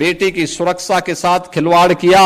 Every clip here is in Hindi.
बेटी की सुरक्षा के साथ खिलवाड़ किया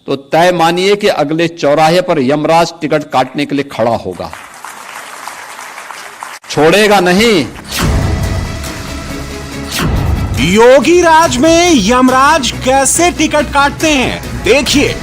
तो तय मानिए कि अगले चौराहे पर यमराज टिकट काटने के लिए खड़ा होगा, छोड़ेगा नहीं। योगी राज में यमराज कैसे टिकट काटते हैं, देखिए।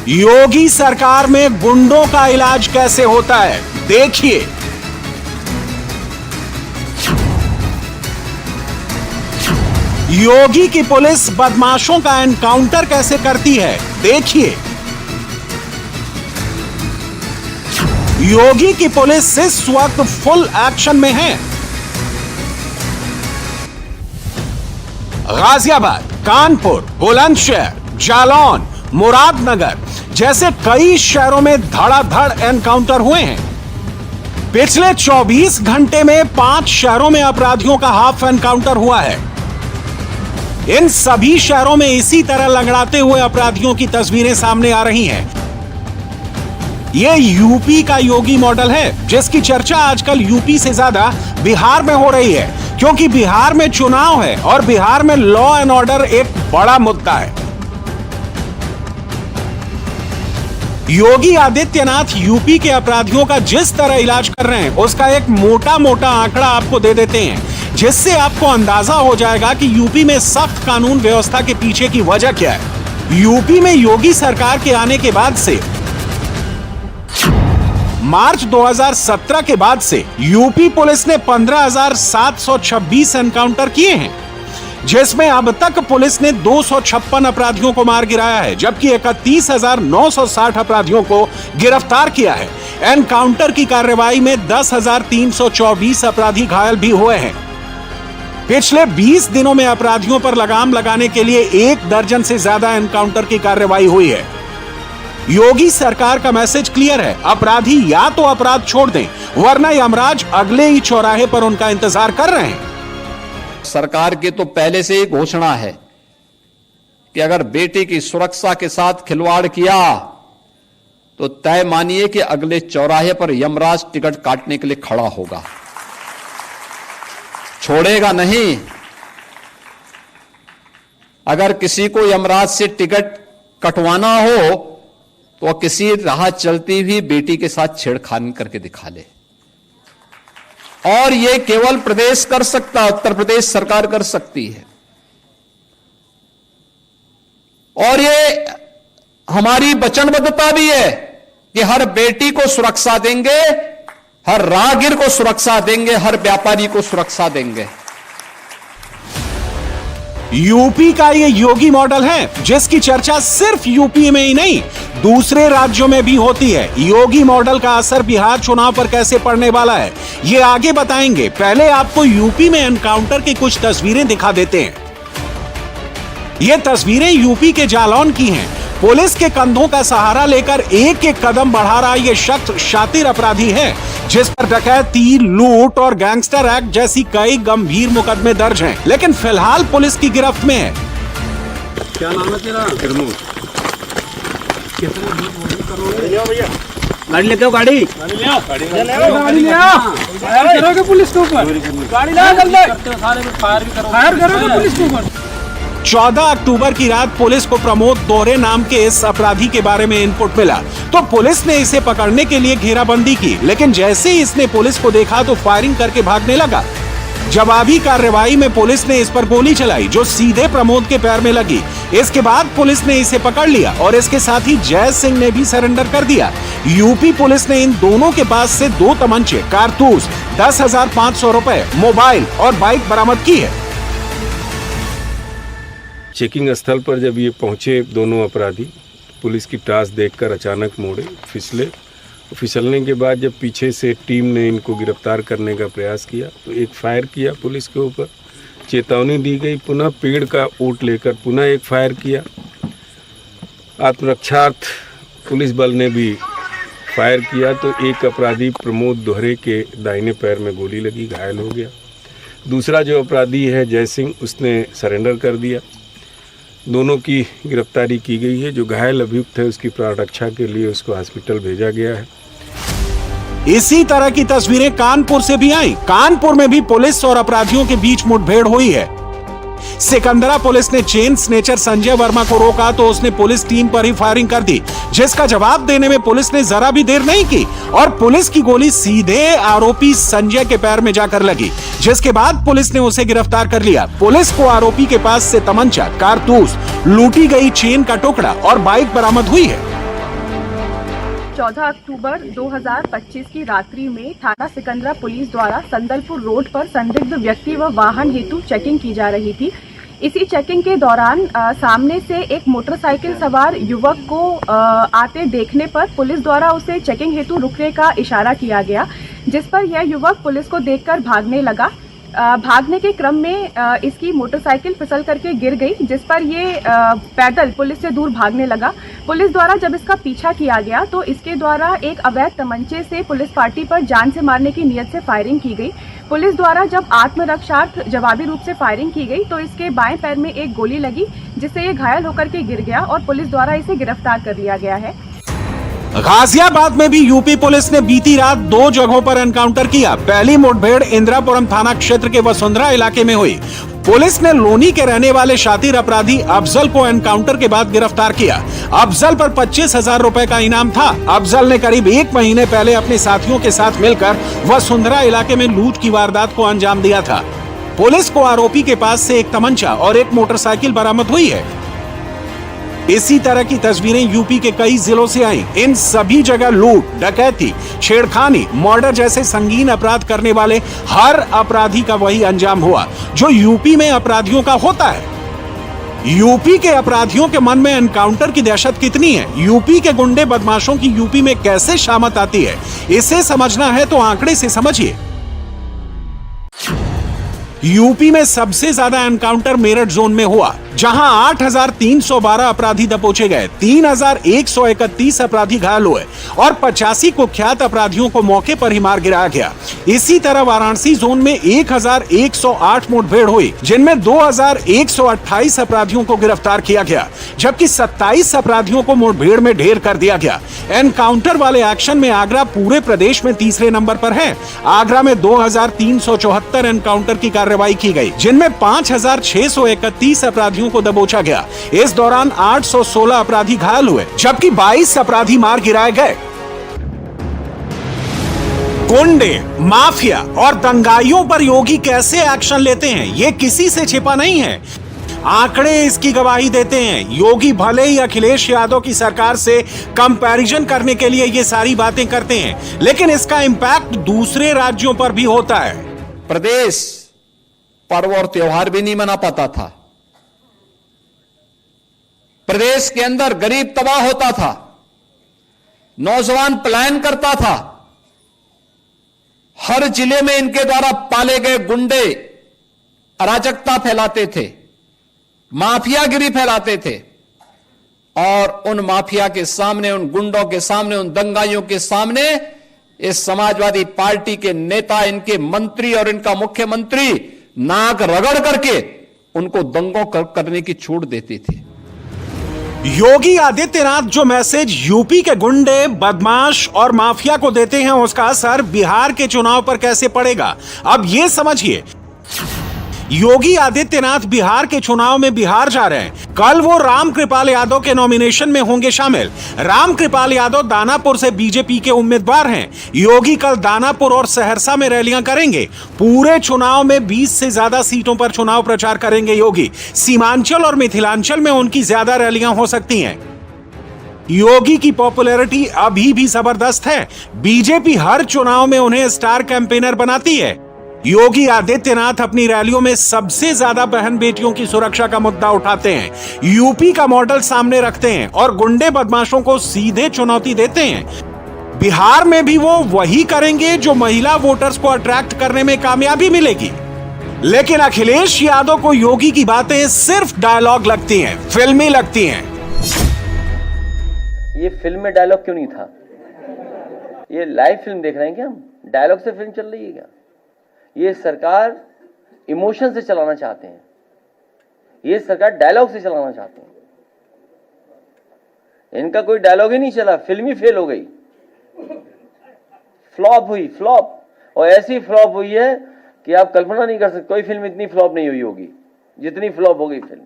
योगी सरकार में गुंडों का इलाज कैसे होता है, देखिए। योगी की पुलिस बदमाशों का एनकाउंटर कैसे करती है, देखिए। योगी की पुलिस इस वक्त फुल एक्शन में है। गाजियाबाद, कानपुर, बुलंदशहर, जालौन, मुरादनगर जैसे कई शहरों में धड़ाधड़ एनकाउंटर हुए हैं। पिछले 24 घंटे में 5 शहरों में अपराधियों का हाफ एनकाउंटर हुआ है। इन सभी शहरों में इसी तरह लंगड़ाते हुए अपराधियों की तस्वीरें सामने आ रही हैं। यह यूपी का योगी मॉडल है, जिसकी चर्चा आजकल यूपी से ज्यादा बिहार में हो रही है, क्योंकि बिहार में चुनाव है और बिहार में लॉ एंड ऑर्डर एक बड़ा मुद्दा है। योगी आदित्यनाथ यूपी के अपराधियों का जिस तरह इलाज कर रहे हैं, उसका एक मोटा मोटा आंकड़ा आपको दे देते हैं, जिससे आपको अंदाजा हो जाएगा कि यूपी में सख्त कानून व्यवस्था के पीछे की वजह क्या है। यूपी में योगी सरकार के आने के बाद से मार्च 2017 के बाद से यूपी पुलिस ने 15,726 एनकाउंटर किए हैं, जिसमें अब तक पुलिस ने 256 अपराधियों को मार गिराया है, जबकि 31,960 अपराधियों को गिरफ्तार किया है। एनकाउंटर की कार्रवाई में 10,324 अपराधी घायल भी हुए हैं। पिछले 20 दिनों में अपराधियों पर लगाम लगाने के लिए 1 दर्जन से ज्यादा एनकाउंटर की कार्रवाई हुई है। योगी सरकार का मैसेज क्लियर है, अपराधी या तो अपराध छोड़ दें, वरना यमराज अगले ही चौराहे पर उनका इंतजार कर रहे हैं। सरकार की तो पहले से ही घोषणा है कि अगर बेटी की सुरक्षा के साथ खिलवाड़ किया तो तय मानिए कि अगले चौराहे पर यमराज टिकट काटने के लिए खड़ा होगा, छोड़ेगा नहीं। अगर किसी को यमराज से टिकट कटवाना हो तो किसी राह चलती हुई बेटी के साथ छेड़खानी करके दिखा ले, और यह केवल प्रदेश कर सकता, उत्तर प्रदेश सरकार कर सकती है। और ये हमारी वचनबद्धता भी है कि हर बेटी को सुरक्षा देंगे, हर राहगीर को सुरक्षा देंगे, हर व्यापारी को सुरक्षा देंगे। यूपी का ये योगी मॉडल है, जिसकी चर्चा सिर्फ यूपी में ही नहीं, दूसरे राज्यों में भी होती है। योगी मॉडल का असर बिहार चुनाव पर कैसे पड़ने वाला है, ये आगे बताएंगे। पहले आपको यूपी में एनकाउंटर की कुछ तस्वीरें दिखा देते हैं। ये तस्वीरें यूपी के जालौन की हैं। पुलिस के कंधों का सहारा लेकर एक एक कदम बढ़ा रहा ये शख्स शातिर अपराधी है, जिस पर डकैती, लूट और गैंगस्टर एक्ट जैसी कई गंभीर मुकदमे दर्ज हैं, लेकिन फिलहाल पुलिस की गिरफ्त में है। क्या नाम है तेरा? गाड़ी लेके आओ, गाड़ी करोगे पुलिस के ऊपर, गाड़ी ला जल्दी, फायर करोगे पुलिस के ऊपर। 14 अक्टूबर की रात पुलिस को प्रमोद दोहरे नाम के इस अपराधी के बारे में इनपुट मिला, तो पुलिस ने इसे पकड़ने के लिए घेराबंदी की, लेकिन जैसे ही इसने पुलिस को देखा तो फायरिंग करके भागने लगा। जवाबी कार्रवाई में पुलिस ने इस पर गोली चलाई, जो सीधे प्रमोद के पैर में लगी। इसके बाद पुलिस ने इसे पकड़ लिया और इसके साथ ही जय सिंह ने भी सरेंडर कर दिया। यूपी पुलिस ने इन दोनों के पास से 2 तमंचे, कारतूस, 10,500 रुपए, मोबाइल और बाइक बरामद की है। चेकिंग स्थल पर जब ये पहुंचे दोनों अपराधी, पुलिस की टास देखकर अचानक मोड़े, फिसलने के बाद जब पीछे से टीम ने इनको गिरफ्तार करने का प्रयास किया तो एक फायर किया पुलिस के ऊपर, चेतावनी दी गई, पुनः पेड़ का ऊँट लेकर पुनः एक फायर किया। आत्मरक्षार्थ पुलिस बल ने भी फायर किया तो एक अपराधी प्रमोद दोहरे के दाहिने पैर में गोली लगी, घायल हो गया। दूसरा जो अपराधी है जय सिंह, उसने सरेंडर कर दिया। दोनों की गिरफ्तारी की गई है। जो घायल अभियुक्त है उसकी प्राण रक्षा के लिए उसको हॉस्पिटल भेजा गया है। इसी तरह की तस्वीरें कानपुर से भी आई। कानपुर में भी पुलिस और अपराधियों के बीच मुठभेड़ हुई है। सिकंदरा पुलिस ने चेन स्नेचर संजय वर्मा को रोका तो उसने पुलिस टीम पर ही फायरिंग कर दी, जिसका जवाब देने में पुलिस ने जरा भी देर नहीं की और पुलिस की गोली सीधे आरोपी संजय के पैर में जाकर लगी, जिसके बाद पुलिस ने उसे गिरफ्तार कर लिया। पुलिस को आरोपी के पास से तमंचा, कारतूस, लूटी गई चेन का टुकड़ा और बाइक बरामद हुई है। 14 अक्टूबर 2025 की रात्रि में थाना सिकंदरा पुलिस द्वारा संदलपुर रोड पर संदिग्ध व्यक्ति व वाहन हेतु चेकिंग की जा रही थी। इसी चेकिंग के दौरान सामने से एक मोटरसाइकिल सवार युवक को आते देखने पर पुलिस द्वारा उसे चेकिंग हेतु रुकने का इशारा किया गया, जिस पर यह युवक पुलिस को देखकर भागने लगा। भागने के क्रम में इसकी मोटरसाइकिल फिसल करके गिर गई, जिस पर ये पैदल पुलिस से दूर भागने लगा। पुलिस द्वारा जब इसका पीछा किया गया तो इसके द्वारा एक अवैध तमंचे से पुलिस पार्टी पर जान से मारने की नियत से फायरिंग की गई। पुलिस द्वारा जब आत्मरक्षार्थ जवाबी रूप से फायरिंग की गई तो इसके बाएं पैर में एक गोली लगी, जिससे ये घायल होकर के गिर गया और पुलिस द्वारा इसे गिरफ्तार कर लिया गया है। गाजियाबाद में भी यूपी पुलिस ने बीती रात 2 जगहों पर एनकाउंटर किया। पहली मुठभेड़ इंदिरापुरम थाना क्षेत्र के वसुंधरा इलाके में हुई। पुलिस ने लोनी के रहने वाले शातिर अपराधी अफजल को एनकाउंटर के बाद गिरफ्तार किया। अफजल पर 25,000 रुपए का इनाम था। अफजल ने करीब 1 महीने पहले अपने साथियों के साथ मिलकर वसुंधरा इलाके में लूट की वारदात को अंजाम दिया था। पुलिस को आरोपी के पास से एक तमंचा और एक मोटरसाइकिल बरामद हुई है। इसी तरह की तस्वीरें यूपी के कई जिलों से आई। इन सभी जगह लूट, डकैती, छेड़खानी, मर्डर जैसे संगीन अपराध करने वाले हर अपराधी का वही अंजाम हुआ जो यूपी में अपराधियों का होता है। यूपी के अपराधियों के मन में एनकाउंटर की दहशत कितनी है, यूपी के गुंडे बदमाशों की यूपी में कैसे शामत आती है, इसे समझना है तो आंकड़े से समझिए। यूपी में सबसे ज्यादा एनकाउंटर मेरठ जोन में हुआ, जहां 8,312 अपराधी दबोचे गए, 3,131 अपराधी घायल हुए और 85 कुख्यात अपराधियों को मौके पर ही मार गिराया गया। इसी तरह वाराणसी जोन में 1,108 मुठभेड़ हुई, जिनमें 2,128 अपराधियों को गिरफ्तार किया गया, जबकि 27 अपराधियों को मुठभेड़ में ढेर कर दिया गया। एनकाउंटर वाले एक्शन में आगरा पूरे प्रदेश में तीसरे नंबर पर है। आगरा में 2,374 एनकाउंटर की कार्रवाई की गई, जिनमें 5,631 अपराधियों को दबोचा गया। इस दौरान 816 अपराधी घायल हुए, जबकि 22 अपराधी मार गिराए गए। गुंडे, माफिया और दंगाइयों पर योगी कैसे एक्शन लेते हैं, ये किसी से छिपा नहीं है। आंकड़े इसकी गवाही देते हैं। योगी भले ही अखिलेश यादव की सरकार से कंपैरिजन करने के लिए ये सारी बातें करते हैं, लेकिन इसका इंपैक्ट दूसरे राज्यों पर भी होता है। प्रदेश पर्व और त्योहार भी नहीं मना पाता था। प्रदेश के अंदर गरीब तबाह होता था, नौजवान पलायन करता था। हर जिले में इनके द्वारा पाले गए गुंडे अराजकता फैलाते थे, माफियागिरी फैलाते थे और उन माफिया के सामने, उन गुंडों के सामने, उन दंगाइयों के सामने इस समाजवादी पार्टी के नेता, इनके मंत्री और इनका मुख्यमंत्री नाक रगड़ करके उनको दंगों करने की छूट देती थी। योगी आदित्यनाथ जो मैसेज यूपी के गुंडे, बदमाश और माफिया को देते हैं, उसका असर बिहार के चुनाव पर कैसे पड़ेगा, अब यह समझिए। योगी आदित्यनाथ बिहार के चुनाव में बिहार जा रहे हैं। कल वो रामकृपाल यादव के नॉमिनेशन में होंगे शामिल। रामकृपाल यादव दानापुर से बीजेपी के उम्मीदवार हैं। योगी कल दानापुर और सहरसा में रैलियां करेंगे। पूरे चुनाव में 20 से ज्यादा सीटों पर चुनाव प्रचार करेंगे योगी। सीमांचल और मिथिलांचल में उनकी ज्यादा रैलियां हो सकती हैं। योगी की पॉपुलैरिटी अभी भी जबरदस्त है। बीजेपी हर चुनाव में उन्हें स्टार कैंपेनर बनाती है। योगी आदित्यनाथ अपनी रैलियों में सबसे ज्यादा बहन बेटियों की सुरक्षा का मुद्दा उठाते हैं, यूपी का मॉडल सामने रखते हैं और गुंडे बदमाशों को सीधे चुनौती देते हैं। बिहार में भी वो वही करेंगे जो महिला वोटर्स को अट्रैक्ट करने में कामयाबी मिलेगी। लेकिन अखिलेश यादव को योगी की बातें सिर्फ डायलॉग लगती हैं, फिल्मी लगती हैं। ये फिल्म में डायलॉग क्यों नहीं था? ये लाइव फिल्म देख रहे हैं क्या हम? डायलॉग से फिल्म चल रही है क्या? ये सरकार इमोशन से चलाना चाहते हैं, ये सरकार डायलॉग से चलाना चाहते हैं। इनका कोई डायलॉग ही नहीं चला, फिल्म ही फेल हो गई। फ्लॉप हुई, फ्लॉप, और ऐसी फ्लॉप हुई है कि आप कल्पना नहीं कर सकते, कोई फिल्म इतनी फ्लॉप नहीं हुई होगी जितनी फ्लॉप हो गई फिल्म।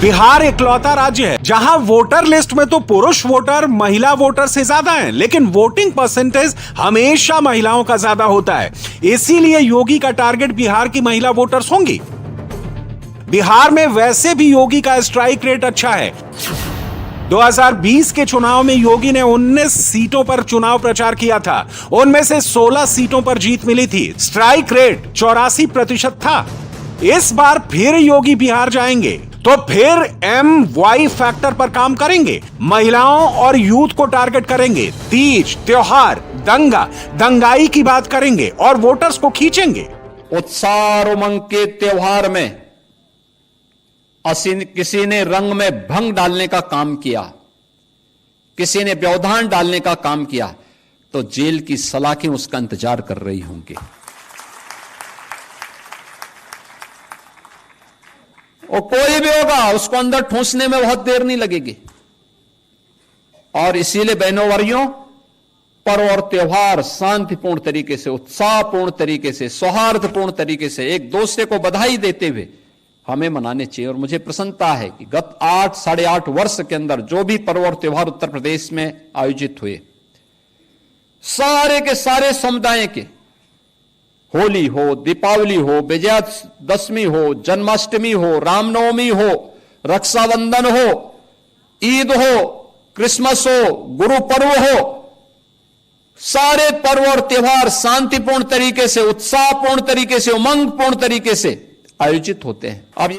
बिहार इकलौता राज्य है जहां वोटर लिस्ट में तो पुरुष वोटर महिला वोटर से ज्यादा हैं, लेकिन वोटिंग परसेंटेज हमेशा महिलाओं का ज्यादा होता है। इसीलिए योगी का टारगेट बिहार की महिला वोटर्स होंगी। बिहार में वैसे भी योगी का स्ट्राइक रेट अच्छा है। 2020 के चुनाव में योगी ने 19 सीटों पर चुनाव प्रचार किया था, उनमें से 16 सीटों पर जीत मिली थी। स्ट्राइक रेट 84% था। इस बार फिर योगी बिहार जाएंगे तो फिर MY फैक्टर पर काम करेंगे, महिलाओं और यूथ को टारगेट करेंगे, तीज, त्योहार, दंगाई की बात करेंगे और वोटर्स को खींचेंगे। उत्साह और उमंग के त्योहार में किसी ने रंग में भंग डालने का काम किया, किसी ने व्यवधान डालने का काम किया, तो जेल की सलाखें उसका इंतजार कर रही होंगी। और कोई भी होगा उसको अंदर ठूंसने में बहुत देर नहीं लगेगी। और इसीलिए बहनों भाइयों, पर्व और त्योहार शांतिपूर्ण तरीके से, उत्साहपूर्ण तरीके से, सौहार्दपूर्ण तरीके से, एक दूसरे को बधाई देते हुए हमें मनाने चाहिए। और मुझे प्रसन्नता है कि गत 8-8.5 वर्ष के अंदर जो भी पर्व और त्योहार उत्तर प्रदेश में आयोजित हुए, सारे के सारे समुदाय के, होली हो, दीपावली हो, विजयादशमी हो, जन्माष्टमी हो, रामनवमी हो, रक्षाबंधन हो, ईद हो, क्रिसमस हो, गुरु पर्व हो, सारे पर्व और त्योहार शांतिपूर्ण तरीके से, उत्साहपूर्ण तरीके से, उमंगपूर्ण तरीके से आयोजित होते हैं। अब